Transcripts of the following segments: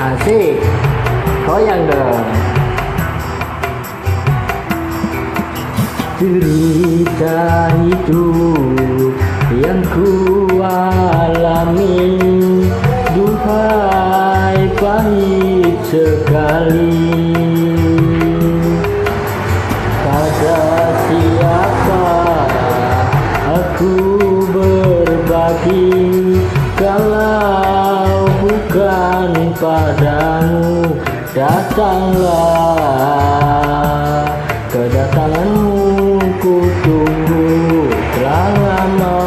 Asik, goyang dong. Cerita hidup yang ku alami, duhai pahit sekali. Pada siapa aku berbagi kalau bukan padamu? Datanglah, kedatanganmu ku tunggu telah lama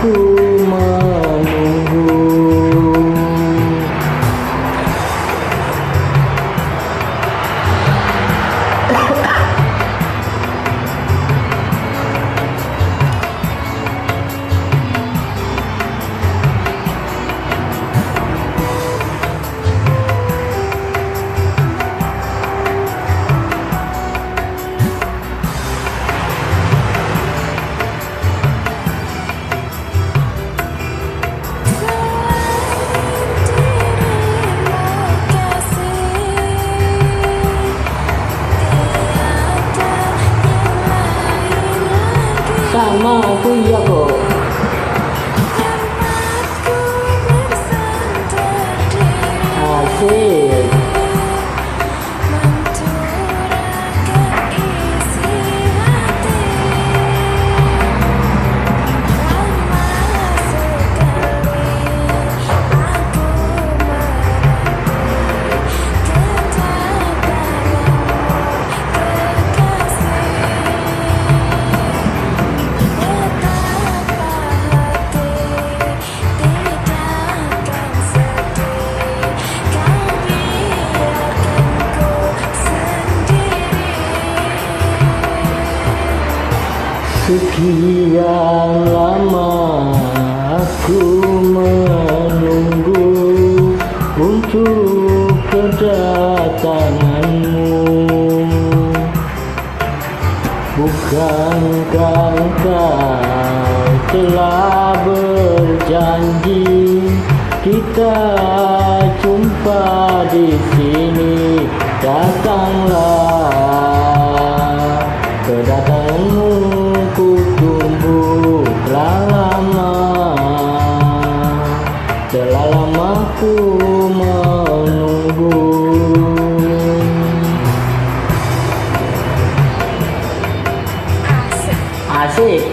ku menunggu. Sama aku iya kok. Asik. Sekian lama aku menunggu untuk kedatanganmu. Bukankah kau telah berjanji kita jumpa di sini? Datanglah, kedatanganmu ku tunggu telah lama ku menunggu. Asik,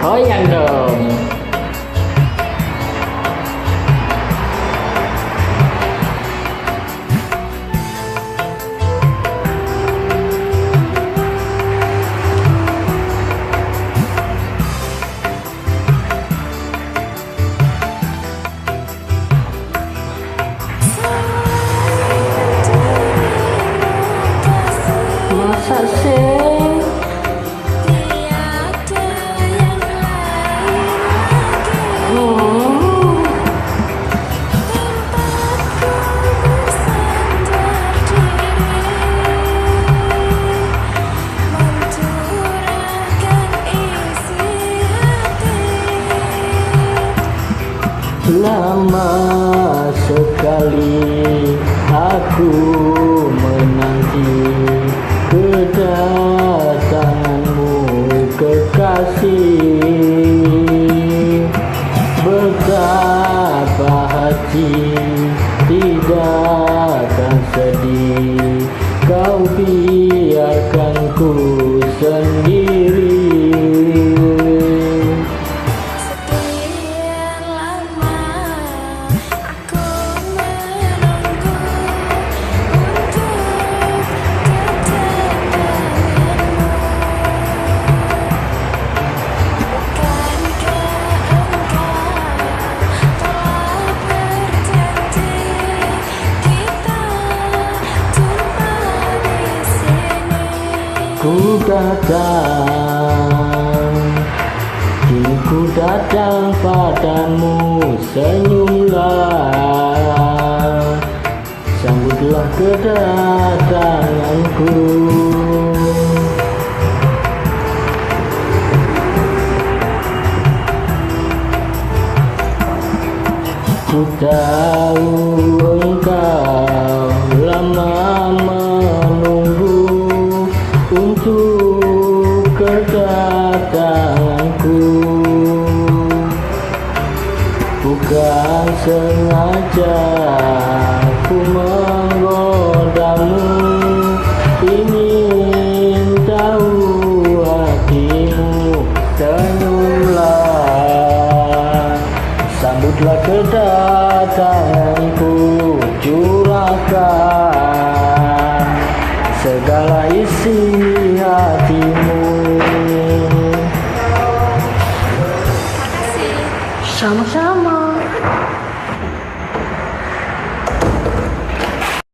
goyang dong. Masa sih? Lama sekali aku menanti kedatanganmu kekasih. Betapa hati tidak akan sedih, kau biarkan ku sendiri. Ku datang, kini ku datang padamu, senyumlah, sambutlah kedatanganku. Ku tahu engkau lama menunggu untuk kedatanganku. Bukan sengaja ku menggodamu, ingin tahu hatimu. Senyumlah, sambutlah kedatanganku, curahkan segala isi hatimu. Sama-sama.